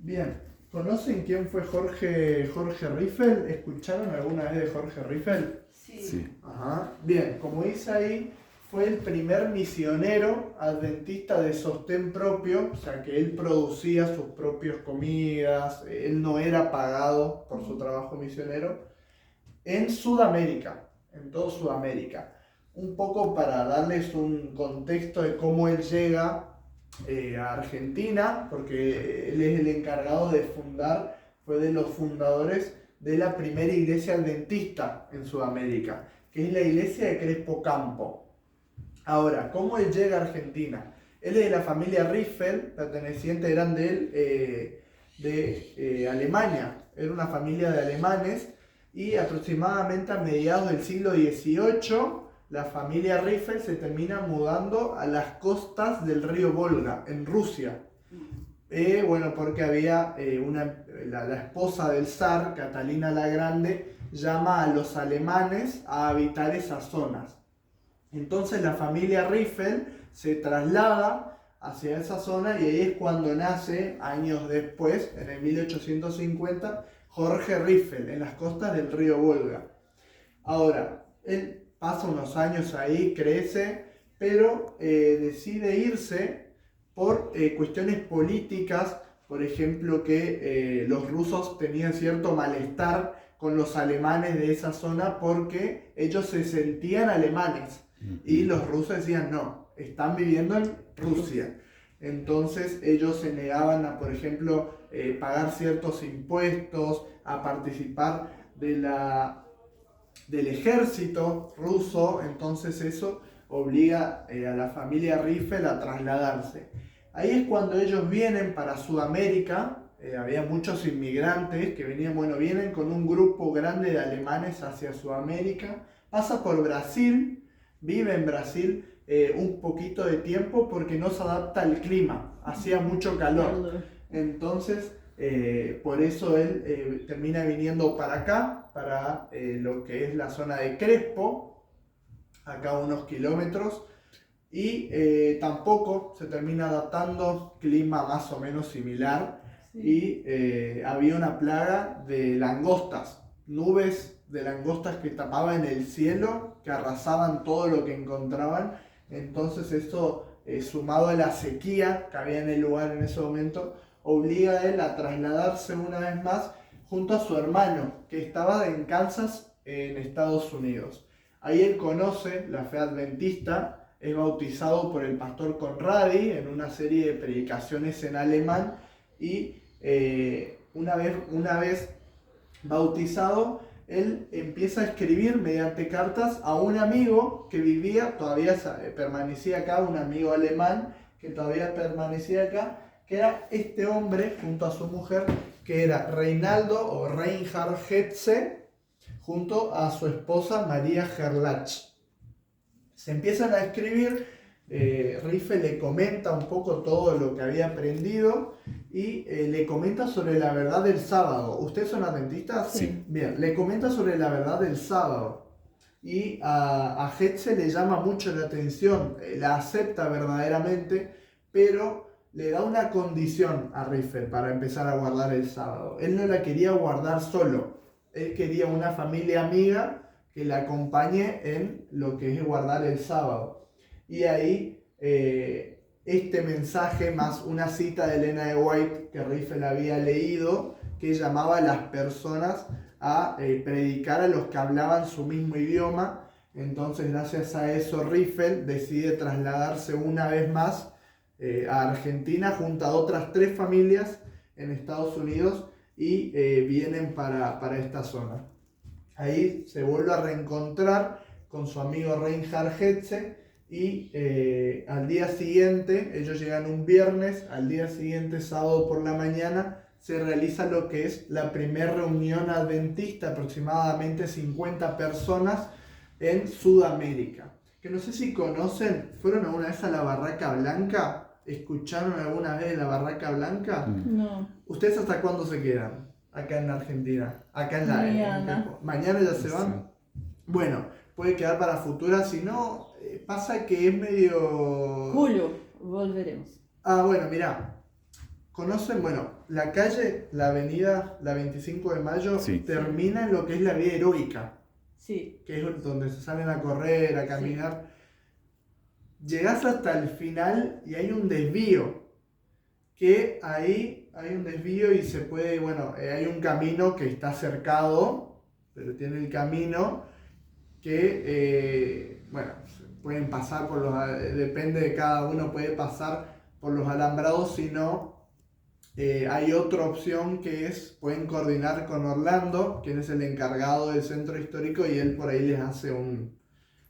Bien, ¿conocen quién fue Jorge Riffel? ¿Escucharon alguna vez de Jorge Riffel? Sí. Ajá. Bien, como dice ahí, fue el primer misionero adventista de sostén propio, o sea que él producía sus propias comidas, él no era pagado por su trabajo misionero, en Sudamérica, en toda Sudamérica. Un poco para darles un contexto de cómo él llega a Argentina, porque él es el encargado de fundar, fue de los fundadores de la primera iglesia adventista en Sudamérica, que es la iglesia de Crespo Campo. Ahora, ¿cómo él llega a Argentina? Él es de la familia Riffel, perteneciente, eran de él, de Alemania, era una familia de alemanes, y aproximadamente a mediados del siglo XVIII la familia Riffel se termina mudando a las costas del río Volga, en Rusia. Bueno, porque había la esposa del zar, Catalina la Grande, llama a los alemanes a habitar esas zonas. Entonces la familia Riffel se traslada hacia esa zona y ahí es cuando nace, años después, en el 1850, Jorge Riffel, en las costas del río Volga. Ahora, él pasa unos años ahí, crece, pero decide irse por cuestiones políticas, por ejemplo, que los rusos tenían cierto malestar con los alemanes de esa zona porque ellos se sentían alemanes y los rusos decían no, están viviendo en Rusia. Entonces ellos se negaban a, por ejemplo, pagar ciertos impuestos, a participar del ejército ruso, entonces eso obliga a la familia Riffel a trasladarse. Ahí es cuando ellos vienen para Sudamérica, había muchos inmigrantes que venían, bueno, vienen con un grupo grande de alemanes hacia Sudamérica, pasa por Brasil, vive en Brasil un poquito de tiempo porque no se adapta al clima, hacía mucho calor. Entonces, por eso él termina viniendo para acá, para lo que es la zona de Crespo, acá unos kilómetros, y tampoco se termina adaptando, clima más o menos similar, y había una plaga de langostas, nubes de langostas que tapaban el cielo, que arrasaban todo lo que encontraban. Entonces esto, sumado a la sequía que había en el lugar en ese momento, obliga a él a trasladarse una vez más junto a su hermano, que estaba en Kansas, en Estados Unidos. Ahí él conoce la fe adventista, es bautizado por el pastor Conradi en una serie de predicaciones en alemán y una vez bautizado, él empieza a escribir mediante cartas a un amigo que vivía, todavía permanecía acá, un amigo alemán que todavía permanecía acá, que era este hombre junto a su mujer, que era Reinaldo o Reinhard Hetze, junto a su esposa María Gerlach. Se empiezan a escribir, Riffel le comenta un poco todo lo que había aprendido y le comenta sobre la verdad del sábado. ¿Ustedes son adventistas? Sí. Bien, le comenta sobre la verdad del sábado. Y a Hetze le llama mucho la atención, la acepta verdaderamente, pero le da una condición a Riffel para empezar a guardar el sábado. Él no la quería guardar solo, él quería una familia amiga que la acompañe en lo que es guardar el sábado. Y ahí este mensaje más una cita de Elena de White que Riffel había leído, que llamaba a las personas a predicar a los que hablaban su mismo idioma. Entonces, gracias a eso, Riffel decide trasladarse una vez más a Argentina junto a otras 3 familias en Estados Unidos y vienen para esta zona. Ahí se vuelve a reencontrar con su amigo Reinhard Hetze y al día siguiente, ellos llegan un viernes, al día siguiente, sábado por la mañana, se realiza lo que es la primera reunión adventista, aproximadamente 50 personas en Sudamérica. Que no sé si conocen, ¿fueron alguna vez a la Barraca Blanca? ¿Escucharon alguna vez de la Barraca Blanca? No. ¿Ustedes hasta cuándo se quedan acá en Argentina? Acá en Mañana. ¿Mañana ya se van? Bueno, puede quedar para futura, si no, pasa que es medio... Julio, volveremos. Bueno, mirá, conocen, bueno, la calle, la avenida, la 25 de Mayo, Sí. termina en lo que es la vía heroica, Sí. que es donde se salen a correr, a caminar. Llegás hasta el final y hay un desvío, que ahí hay un desvío y se puede, bueno, hay un camino que está cercado, pero tiene el camino que, bueno, pueden pasar por los, depende de cada uno, puede pasar por los alambrados, si no, hay otra opción que es, pueden coordinar con Orlando, quien es el encargado del centro histórico, y él por ahí les hace un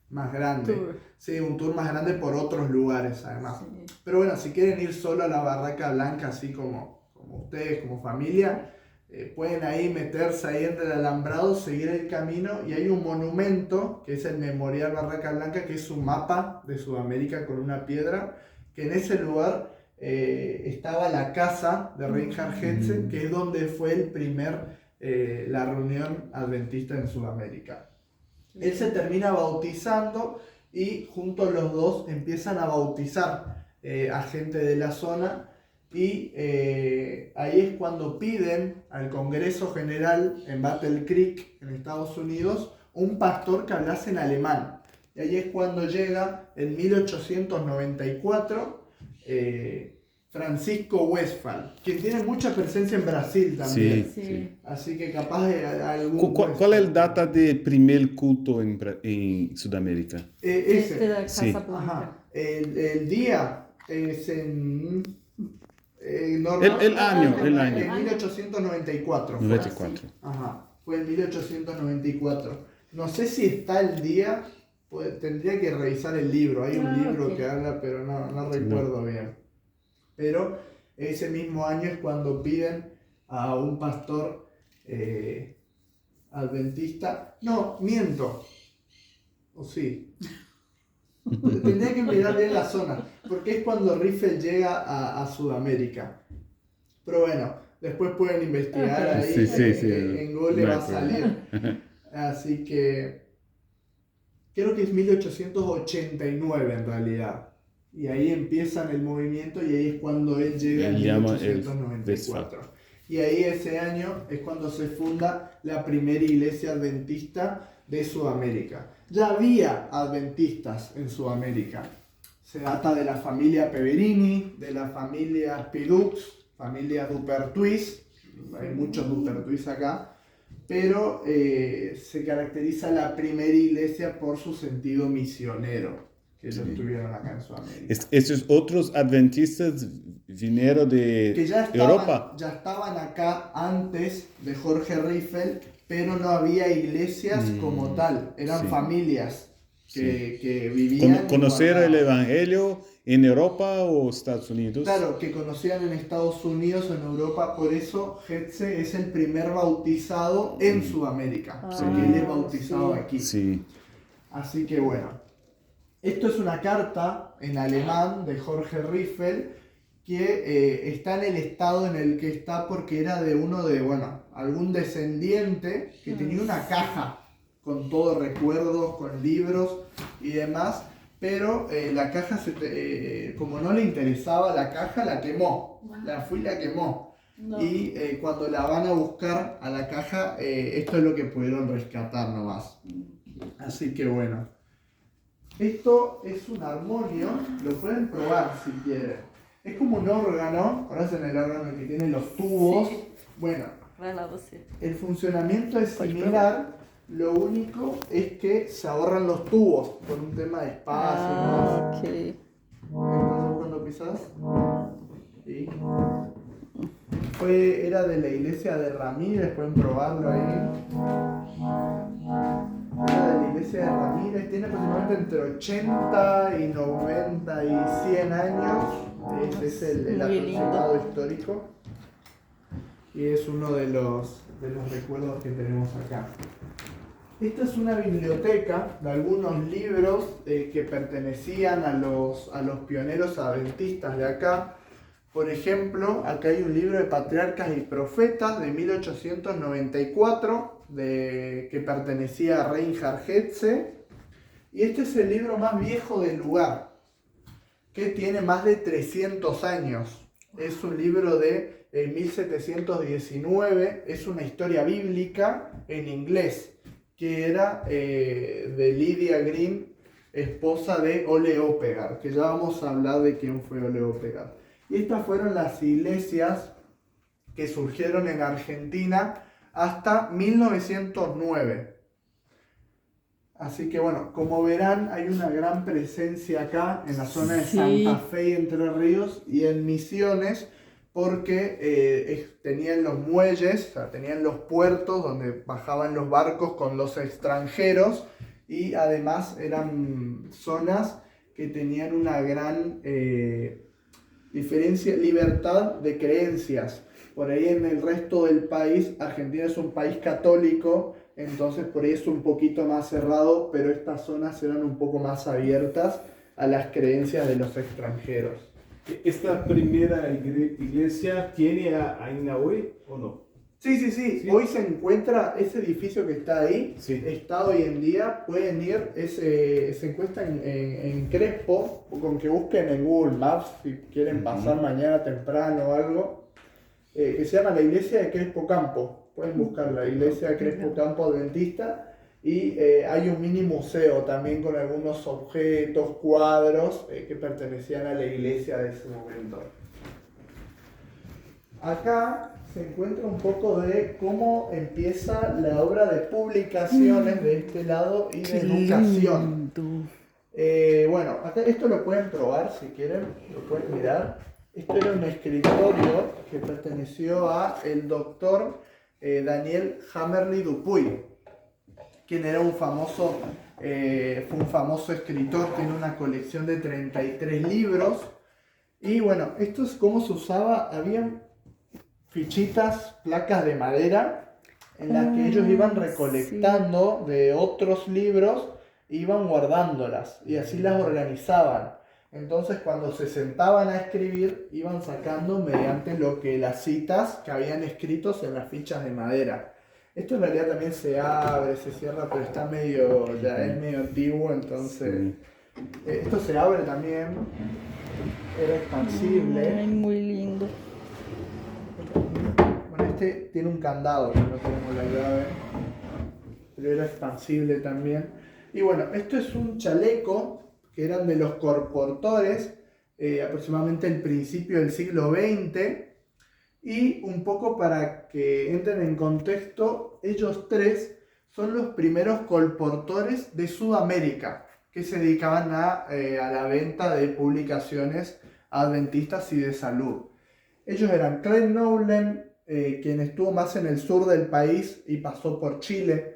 más grande. Tour. Sí, un tour más grande por otros lugares además. Sí. Pero bueno, si quieren ir solo a la Barraca Blanca, así como ustedes, como familia, pueden ahí meterse ahí entre el alambrado, seguir el camino, y hay un monumento que es el Memorial Barraca Blanca, que es un mapa de Sudamérica con una piedra, que en ese lugar estaba la casa de Reinhard Hetze, que es donde fue la reunión adventista en Sudamérica. Él se termina bautizando y juntos los dos empiezan a bautizar a gente de la zona, y ahí es cuando piden al Congreso General en Battle Creek, en Estados Unidos, un pastor que hablase en alemán. Y ahí es cuando llega en 1894 Francisco Westphal, quien tiene mucha presencia en Brasil también. Sí. Así que capaz de algún... ¿Cuál es el data de primer culto en Sudamérica? Este de la Casa Sí. Blanca. Ajá. El día es en... El año. En 1894. fue. 94. Ajá, fue en 1894. No sé si está el día, tendría que revisar el libro. Hay un libro ok. que habla, pero no recuerdo bien. Pero ese mismo año es cuando piden a un pastor adventista. No, miento. ¿O sí? Tendría que mirar bien la zona, porque es cuando Riffel llega a Sudamérica. Pero bueno, después pueden investigar ahí, Sí. en Google va a salir. Así que creo que es 1889 en realidad. Y ahí empiezan el movimiento, y ahí es cuando él llega en Él llama 1894. Y ahí ese año es cuando se funda la primera iglesia adventista de Sudamérica. Ya había adventistas en Sudamérica. Se data de la familia Peverini, de la familia Pidux, familia Dupertuis. Hay muchos Dupertuis acá. Pero se caracteriza la primera iglesia por su sentido misionero, que ellos tuvieron acá en Sudamérica. Estos otros adventistas vinieron de Que Europa. ya estaban acá antes de Jorge Riffel, pero no había iglesias como tal, eran familias que vivían. ¿Conocer el Evangelio en Europa o Estados Unidos? Claro, que conocían en Estados Unidos o en Europa, por eso Hetze es el primer bautizado en Sudamérica, porque él es bautizado aquí. Sí. Así que bueno, esto es una carta en alemán de Jorge Riffel, que está en el estado en el que está porque era de algún descendiente que tenía una caja con todos recuerdos, con libros y demás, pero la caja, como no le interesaba la caja, la quemó, la fue y la quemó. No. Y cuando la van a buscar a la caja, esto es lo que pudieron rescatar nomás. Así que bueno, esto es un armonio, lo pueden probar si quieren. Es como un órgano, ¿conocen el órgano que tiene los tubos? Sí. Bueno, el funcionamiento es similar, lo único es que se ahorran los tubos por un tema de espacio. Okay. Entonces cuando pisas, ¿sí? Era de la iglesia de Ramírez, pueden probarlo ahí. Era de la iglesia de Ramírez, tiene aproximadamente entre 80 y 90 y 100 años. Este es el aproximado histórico, y es uno de los recuerdos que tenemos acá. Esta es una biblioteca de algunos libros que pertenecían a los pioneros adventistas de acá. Por ejemplo, acá hay un libro de Patriarcas y Profetas de 1894 que pertenecía a Reinhard Hetze, y este es el libro más viejo del lugar, que tiene más de 300 años. Es un libro de 1719, es una historia bíblica en inglés, que era de Lydia Green, esposa de Ole Oppegard, que ya vamos a hablar de quién fue Ole Oppegard. Y estas fueron las iglesias que surgieron en Argentina hasta 1909. Así que bueno, como verán, hay una gran presencia acá en la zona de Santa Fe y Entre Ríos y en Misiones, porque tenían los muelles, o sea, tenían los puertos donde bajaban los barcos con los extranjeros, y además eran zonas que tenían una gran libertad de creencias. Por ahí en el resto del país, Argentina es un país católico, entonces por ahí es un poquito más cerrado, pero estas zonas eran un poco más abiertas a las creencias de los extranjeros. ¿Esta primera iglesia tiene ainda hoy o no? Sí. Hoy se encuentra ese edificio que está ahí, está hoy en día, pueden ir, se encuentra en Crespo, o con que busquen en Google Maps si quieren pasar mañana temprano o algo, que se llama la iglesia de Crespo Campo. Pueden buscar la iglesia de Crespo Campo Adventista, y hay un mini museo también con algunos objetos, cuadros que pertenecían a la iglesia de ese momento. Acá se encuentra un poco de cómo empieza la obra de publicaciones de este lado y de educación. Bueno, acá esto lo pueden probar si quieren, lo pueden mirar. Esto era un escritorio que perteneció a el doctor Daniel Hammerly Dupuy, quien era fue un famoso escritor, tiene una colección de 33 libros. Y bueno, esto es cómo se usaba, habían fichitas, placas de madera, en las que ellos iban recolectando de otros libros, iban guardándolas, y así las organizaban. Entonces cuando se sentaban a escribir, iban sacando mediante lo que las citas que habían escritos en las fichas de madera. Esto en realidad también se abre, se cierra, pero está ya es medio antiguo, entonces esto se abre también, era expansible. Ay, muy lindo. Bueno, este tiene un candado, que no tenemos la llave, pero era expansible también. Y bueno, esto es un chaleco que eran de los colportores, aproximadamente el principio del siglo XX, y un poco para que entren en contexto, ellos tres son los primeros colportores de Sudamérica, que se dedicaban a la venta de publicaciones adventistas y de salud. Ellos eran Craig Nowlen, quien estuvo más en el sur del país y pasó por Chile,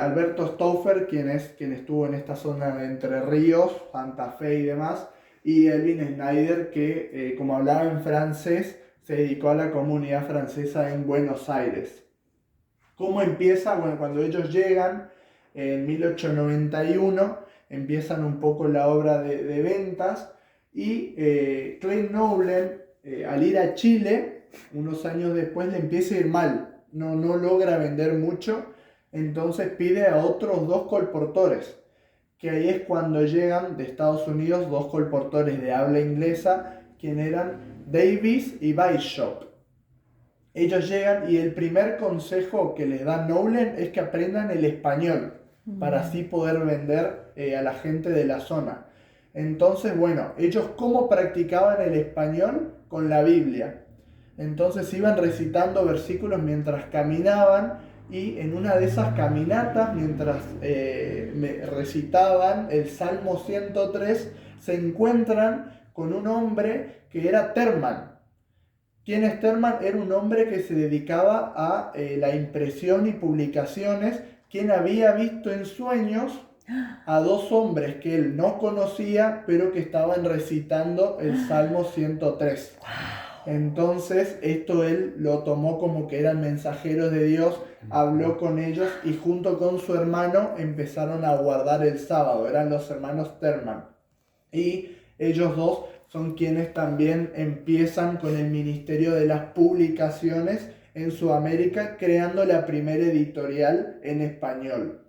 Alberto Stauffer, quien estuvo en esta zona de Entre Ríos, Santa Fe y demás, y Elvin Schneider, que como hablaba en francés, se dedicó a la comunidad francesa en Buenos Aires. ¿Cómo empieza? Bueno, cuando ellos llegan en 1891, empiezan un poco la obra de ventas, y Craig Nowlen, al ir a Chile, unos años después, le empieza a ir mal, no logra vender mucho. Entonces pide a otros dos colportores, que ahí es cuando llegan de Estados Unidos dos colportores de habla inglesa, quienes eran Davis y Bishop. Ellos llegan y el primer consejo que les da Nowlen es que aprendan el español, para así poder vender a la gente de la zona. Entonces, bueno, ellos ¿cómo practicaban el español? Con la Biblia. Entonces iban recitando versículos mientras caminaban, y en una de esas caminatas, mientras recitaban el Salmo 103, se encuentran con un hombre que era Terman. ¿Quién es Terman? Era un hombre que se dedicaba a la impresión y publicaciones, quien había visto en sueños a dos hombres que él no conocía, pero que estaban recitando el Salmo 103. Entonces esto él lo tomó como que eran mensajeros de Dios, habló con ellos y junto con su hermano empezaron a guardar el sábado. Eran los hermanos Terman, y ellos dos son quienes también empiezan con el ministerio de las publicaciones en Sudamérica, creando la primera editorial en español.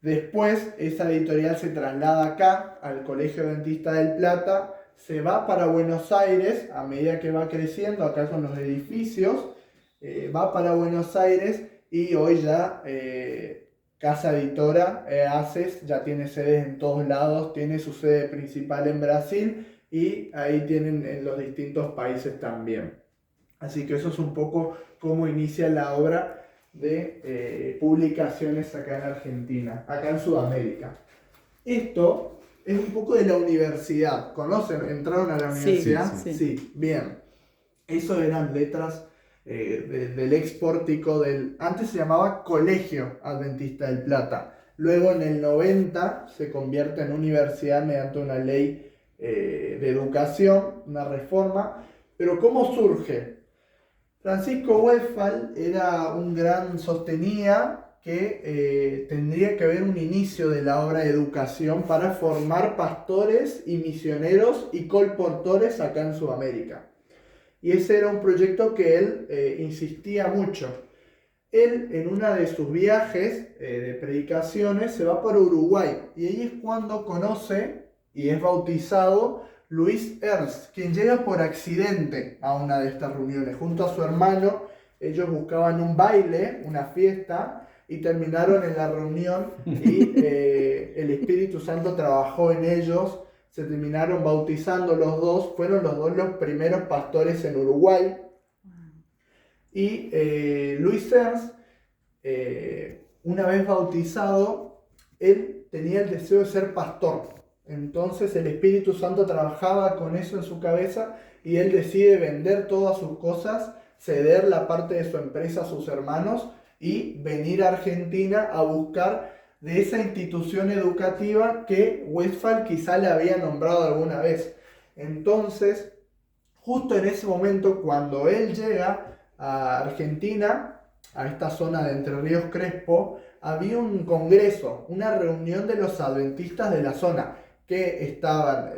Después esa editorial se traslada acá al Colegio Adventista del Plata, se va para Buenos Aires a medida que va creciendo, acá con los edificios, va para Buenos Aires y hoy ya Casa Editora, ACES, ya tiene sedes en todos lados, tiene su sede principal en Brasil y ahí tienen en los distintos países también. Así que eso es un poco cómo inicia la obra de publicaciones acá en Argentina, acá en Sudamérica. Esto es un poco de la universidad. ¿Conocen? ¿Entraron a la universidad? Sí, bien. Eso eran letras del expórtico antes se llamaba Colegio Adventista del Plata. Luego en el 90 se convierte en universidad mediante una ley de educación, una reforma. Pero ¿cómo surge? Francisco Westphal sostenía que tendría que haber un inicio de la obra de educación para formar pastores y misioneros y colportores acá en Sudamérica. Y ese era un proyecto que él insistía mucho. Él, en uno de sus viajes de predicaciones, se va para Uruguay. Y ahí es cuando conoce y es bautizado Luis Ernst, quien llega por accidente a una de estas reuniones. Junto a su hermano, ellos buscaban un baile, una fiesta, y terminaron en la reunión y el Espíritu Santo trabajó en ellos. Se terminaron bautizando los dos, fueron los dos los primeros pastores en Uruguay. Y Luis Ernst, una vez bautizado, él tenía el deseo de ser pastor. Entonces el Espíritu Santo trabajaba con eso en su cabeza y él decide vender todas sus cosas, ceder la parte de su empresa a sus hermanos y venir a Argentina a buscar de esa institución educativa que Westphal quizá le había nombrado alguna vez. Entonces, justo en ese momento, cuando él llega a Argentina, a esta zona de Entre Ríos Crespo, había un congreso, una reunión de los adventistas de la zona, que estaban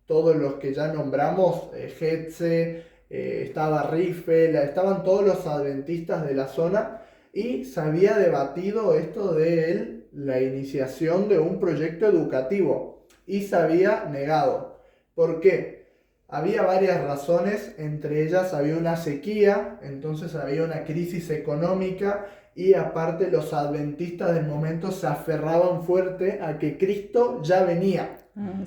todos los que ya nombramos, Hetze, estaba Riffel, estaban todos los adventistas de la zona, y se había debatido esto de la iniciación de un proyecto educativo y se había negado. ¿Por qué? Había varias razones, entre ellas había una sequía, entonces había una crisis económica y aparte los adventistas del momento se aferraban fuerte a que Cristo ya venía.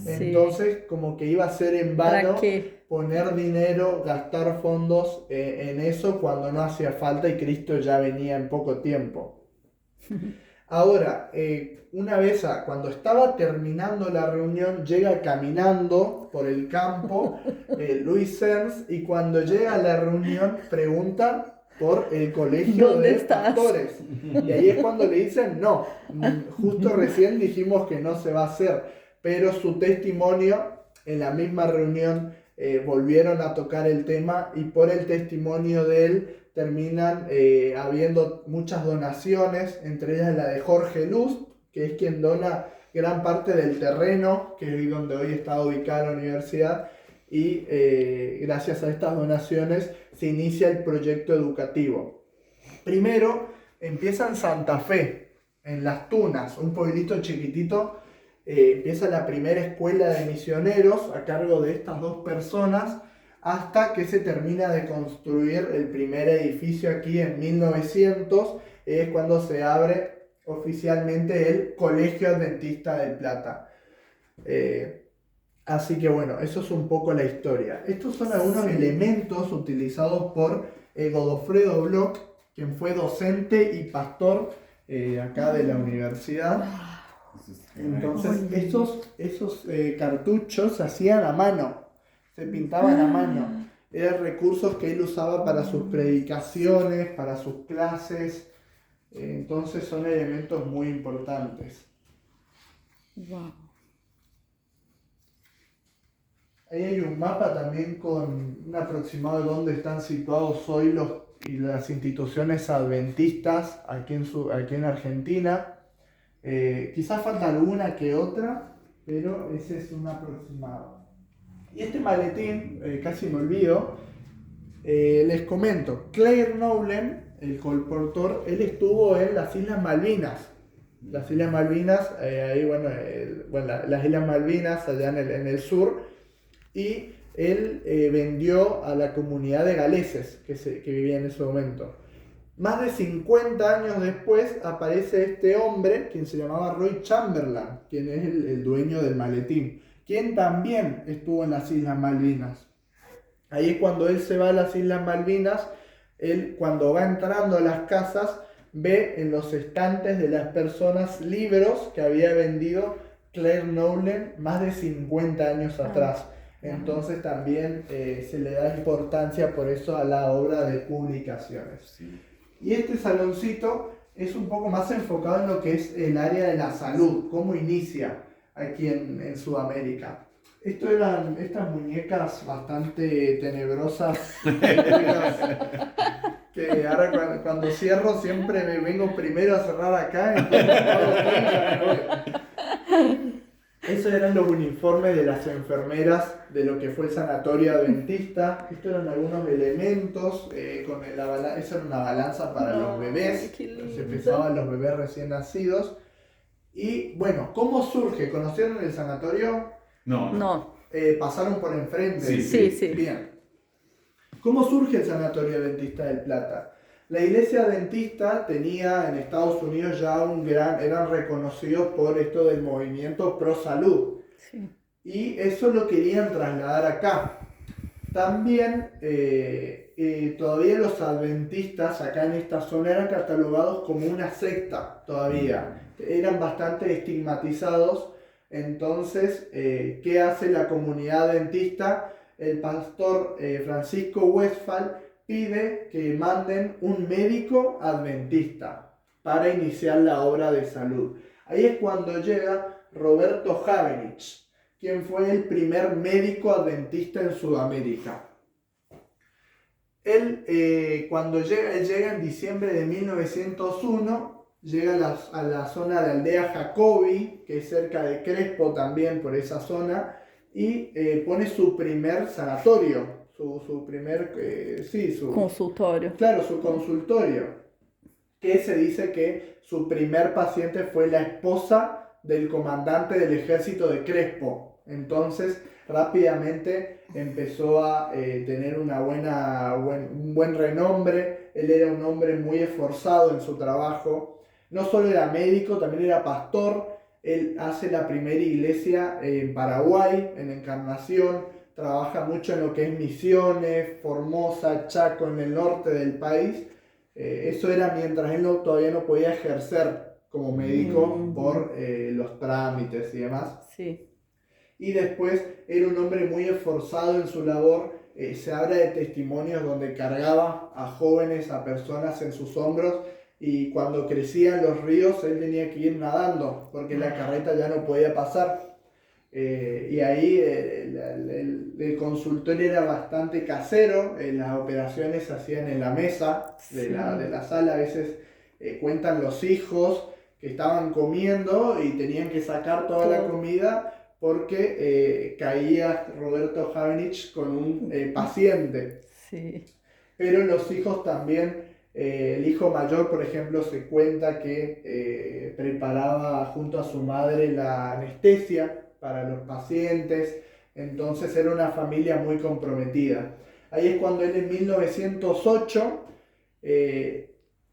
Entonces como que iba a ser en vano poner dinero, gastar fondos en eso cuando no hacía falta y Cristo ya venía en poco tiempo. Ahora, una vez cuando estaba terminando la reunión, llega caminando por el campo Luis Ernst y cuando llega a la reunión pregunta por el colegio de pastores. Y ahí es cuando le dicen, no, justo recién dijimos que no se va a hacer, pero su testimonio en la misma reunión volvieron a tocar el tema y por el testimonio de él terminan habiendo muchas donaciones, entre ellas la de Jorge Luz, que es quien dona gran parte del terreno, que es donde hoy está ubicada la universidad, y gracias a estas donaciones se inicia el proyecto educativo. Primero empieza en Santa Fe, en Las Tunas, un pueblito chiquitito. Empieza la primera escuela de misioneros a cargo de estas dos personas hasta que se termina de construir el primer edificio aquí en 1900, es cuando se abre oficialmente el Colegio Adventista del Plata. Así que bueno, eso es un poco la historia. Estos son algunos elementos utilizados por Godofredo Bloch, quien fue docente y pastor acá de la universidad. Entonces esos cartuchos se hacían a mano, se pintaban a mano. Eran recursos que él usaba para sus predicaciones, para sus clases. Entonces son elementos muy importantes. Wow. Ahí hay un mapa también con un aproximado de dónde están situados hoy las instituciones adventistas aquí en Argentina. Quizás falta alguna que otra, pero ese es un aproximado. Y este maletín, casi me olvido, les comento, Claire Nowlen, el colportor, él estuvo en las Islas Malvinas. Las Islas Malvinas, las Islas Malvinas allá en el sur, y él vendió a la comunidad de galeses que vivía en ese momento. Más de 50 años después aparece este hombre, quien se llamaba Roy Chamberlain, quien es el dueño del maletín, quien también estuvo en las Islas Malvinas. Ahí es cuando él se va a las Islas Malvinas, él cuando va entrando a las casas, ve en los estantes de las personas libros que había vendido Claire Nolan más de 50 años atrás. Entonces también se le da importancia por eso a la obra de publicaciones. Sí. Y este saloncito es un poco más enfocado en lo que es el área de la salud, cómo inicia aquí en Sudamérica. Esto eran estas muñecas bastante tenebrosas, que ahora cuando cierro siempre me vengo primero a cerrar acá, entonces me voy. Esos eran los uniformes de las enfermeras de lo que fue el sanatorio adventista. Estos eran algunos elementos, esa era una balanza para los bebés, se pesaban los bebés recién nacidos. Y bueno, ¿cómo surge? ¿Conocieron el sanatorio? No. Pasaron por enfrente. Sí. Bien. ¿Cómo surge el sanatorio adventista del Plata? La iglesia adventista tenía en Estados Unidos ya eran reconocidos por esto del movimiento pro salud. Sí. Y eso lo querían trasladar acá. También todavía los adventistas acá en esta zona eran catalogados como una secta todavía. Eran bastante estigmatizados. Entonces, ¿qué hace la comunidad adventista? El pastor Francisco Westphal pide que manden un médico adventista para iniciar la obra de salud. Ahí es cuando llega Roberto Havenich, quien fue el primer médico adventista en Sudamérica. Él, cuando llega en diciembre de 1901, llega a la zona de Aldea Jacobi, que es cerca de Crespo también, por esa zona, y pone su primer sanatorio, su primer consultorio. Claro, su consultorio, que se dice que su primer paciente fue la esposa del comandante del ejército de Crespo. Entonces rápidamente empezó a tener un buen renombre. Él era un hombre muy esforzado en su trabajo. No solo era médico, también era pastor. Él hace la primera iglesia en Paraguay, en Encarnación. Trabaja mucho en lo que es Misiones, Formosa, Chaco, en el norte del país. Eso era mientras él todavía no podía ejercer como médico por los trámites y demás. Sí. Y después era un hombre muy esforzado en su labor. Se habla de testimonios donde cargaba a jóvenes, a personas en sus hombros, y cuando crecían los ríos él tenía que ir nadando porque la carreta ya no podía pasar. Y ahí el consultorio era bastante casero. Las operaciones se hacían en la mesa de la sala. A veces cuentan los hijos que estaban comiendo y tenían que sacar toda la comida porque caía Roberto Havenich con un paciente. Sí. Pero los hijos también, el hijo mayor, por ejemplo, se cuenta que preparaba junto a su madre la anestesia para los pacientes. Entonces era una familia muy comprometida. Ahí es cuando él en 1908,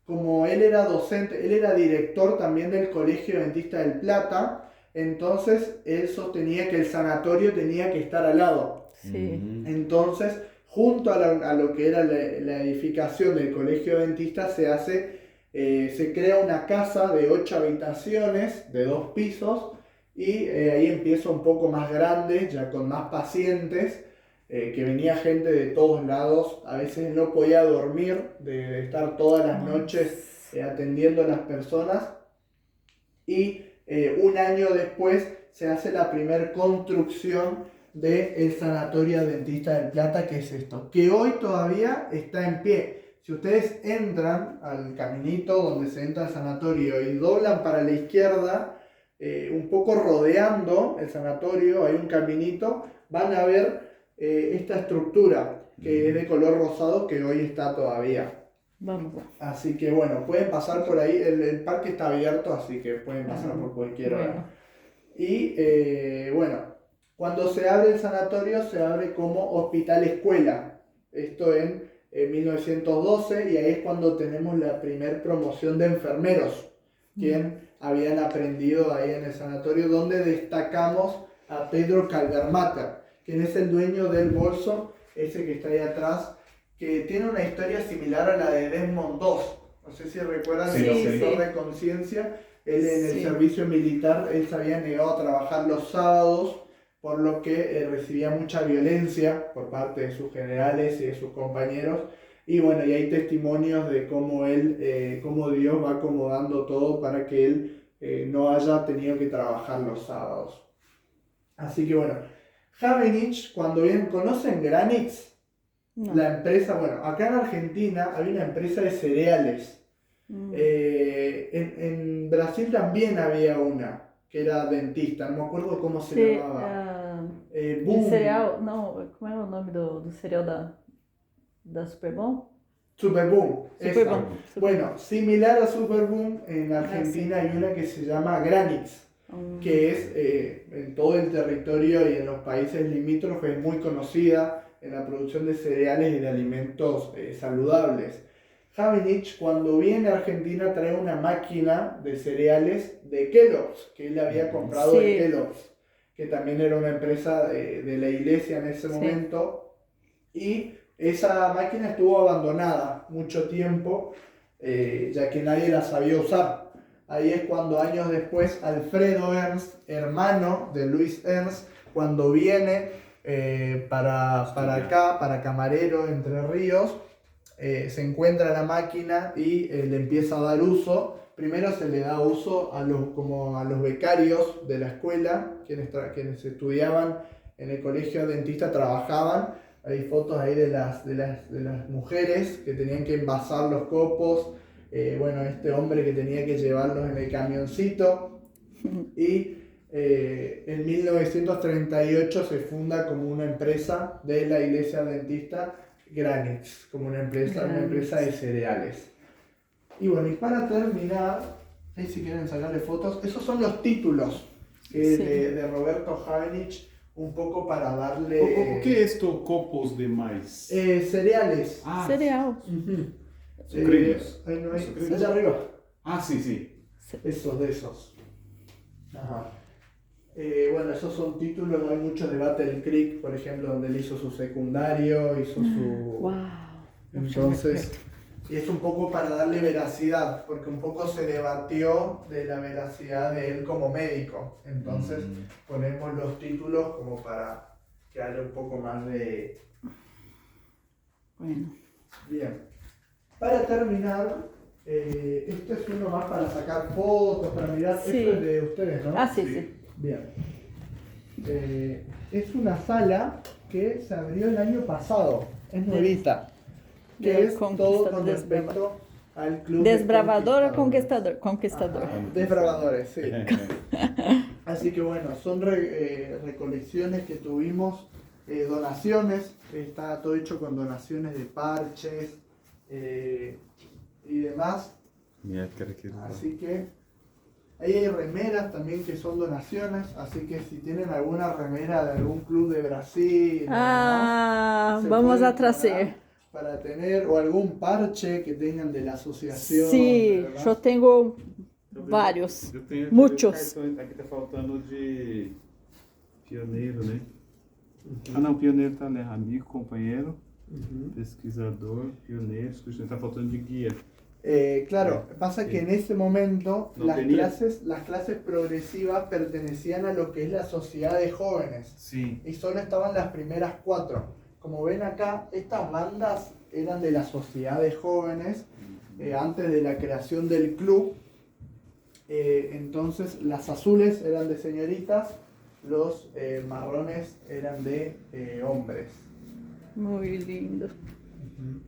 como él era docente, él era director también del Colegio Adventista del Plata. Entonces él sostenía que el sanatorio tenía que estar al lado. Sí. Entonces, junto a lo que era la edificación del Colegio Adventista, se crea una casa de 8 habitaciones, de 2 pisos, y ahí empieza un poco más grande, ya con más pacientes, que venía gente de todos lados. A veces no podía dormir de estar todas las noches atendiendo a las personas. Y un año después se hace la primera construcción del Sanatorio Adventista del Plata, que es esto, que hoy todavía está en pie. Si ustedes entran al caminito donde se entra al sanatorio y doblan para la izquierda, un poco rodeando el sanatorio, hay un caminito, van a ver esta estructura que es de color rosado, que hoy está todavía. Vamos. Así que bueno, pueden pasar por ahí. El parque está abierto, así que pueden pasar por cualquier hora. Y bueno, Cuando se abre el sanatorio, se abre como hospital escuela. Esto en 1912, y ahí es cuando tenemos la primer promoción de enfermeros, quien habían aprendido ahí en el sanatorio, donde destacamos a Pedro Calvermater, quien es el dueño del bolso, ese que está ahí atrás, que tiene una historia similar a la de Desmond II. No sé si recuerdan Sí, el sí. objetor de conciencia. Él en el Sí. servicio militar, él se había negado a trabajar los sábados, por lo que recibía mucha violencia por parte de sus generales y de sus compañeros. Y bueno, y hay testimonios de cómo él, cómo Dios va acomodando todo para que él no haya tenido que trabajar los sábados. Así que bueno, Havenich, cuando bien conocen Granix, No. la empresa, bueno, acá en Argentina había una empresa de cereales. En Brasil también había una, que era dentista, no me acuerdo cómo se llamaba. De Boom. cereal, não, como é o nome do cereal da Superbom? Superboom. Superbom. esa. Bueno, similar a Superboom, en Argentina hay una que se llama Granix, que es en todo el territorio y en los países limítrofes muy conocida en la producción de cereales y de alimentos saludables. Havenich, cuando viene a Argentina, trae una máquina de cereales de Kellogg's, que él había comprado de Sí. Kellogg's, que también era una empresa de la iglesia en ese Sí. momento. Y esa máquina estuvo abandonada mucho tiempo, ya que nadie la sabía usar. Ahí es cuando años después Alfredo Ernst, hermano de Luis Ernst, cuando viene para acá, para Camarero, Entre Ríos, se encuentra la máquina y le empieza a dar uso. Primero se le da uso a los becarios de la escuela, quienes estudiaban en el colegio dentista, trabajaban. Hay fotos ahí de las mujeres que tenían que envasar los copos. Bueno, este hombre que tenía que llevarlos en el camioncito. Y en 1938 se funda como una empresa de la iglesia dentista, Granix, como una empresa de cereales. Y bueno, y para terminar, ahí si quieren sacarle fotos, esos son los títulos Sí. de Roberto Havenich, un poco para darle... O que é estos copos de maíz? cereales. Ah, Cereal. Ujú. Sucrillos. Ahí no hay, Sucrillos. allá arriba. ah, sí, sí. Esos de esos. Ajá. Bueno, esos son títulos, hay mucho de Battle Creek, por ejemplo, donde él hizo su secundario, hizo su... Uau. Entonces, y es un poco para darle veracidad, porque un poco se debatió de la veracidad de él como médico. Entonces, ponemos los títulos como para que haya un poco más de... Bueno. Bien. Para terminar, este es uno más para sacar fotos, para mirar. Sí. Esto es de ustedes, ¿no? Ah, sí, sí. Bien. Es una sala que se abrió el año pasado, es nuevita, que Del es todo con Conquistador, respecto al club de Desbravador o conquistadores. conquistador? Ajá, desbravadores, sí. Así que bueno, son recolecciones que tuvimos, donaciones, está todo hecho con donaciones de parches y demás. Mira, cara, que Así que ahí hay remeras también que son donaciones, así que si tienen alguna remera de algún club de Brasil, Ah, se vamos pueden a trazer. donar para tener, o algún parche que tengan de la asociación. Sim, ¿verdad? eu tenho vários. Eu tenho Muitos. Aqui tá faltando de pioneiro, né? Ah, não, pioneiro tá, né? Amigo, companheiro, pesquisador, pioneiro, está faltando de guia. Claro, pasa que en ese momento No las tenía. clases progresivas pertenecían a lo que es la sociedad de jóvenes Sim. y solo estaban las primeras 4. Como ven acá, estas bandas eran de la sociedad de jóvenes antes de la creación del club. Entonces las azules eran de señoritas, los marrones eran de hombres. Muito lindo. Ujú.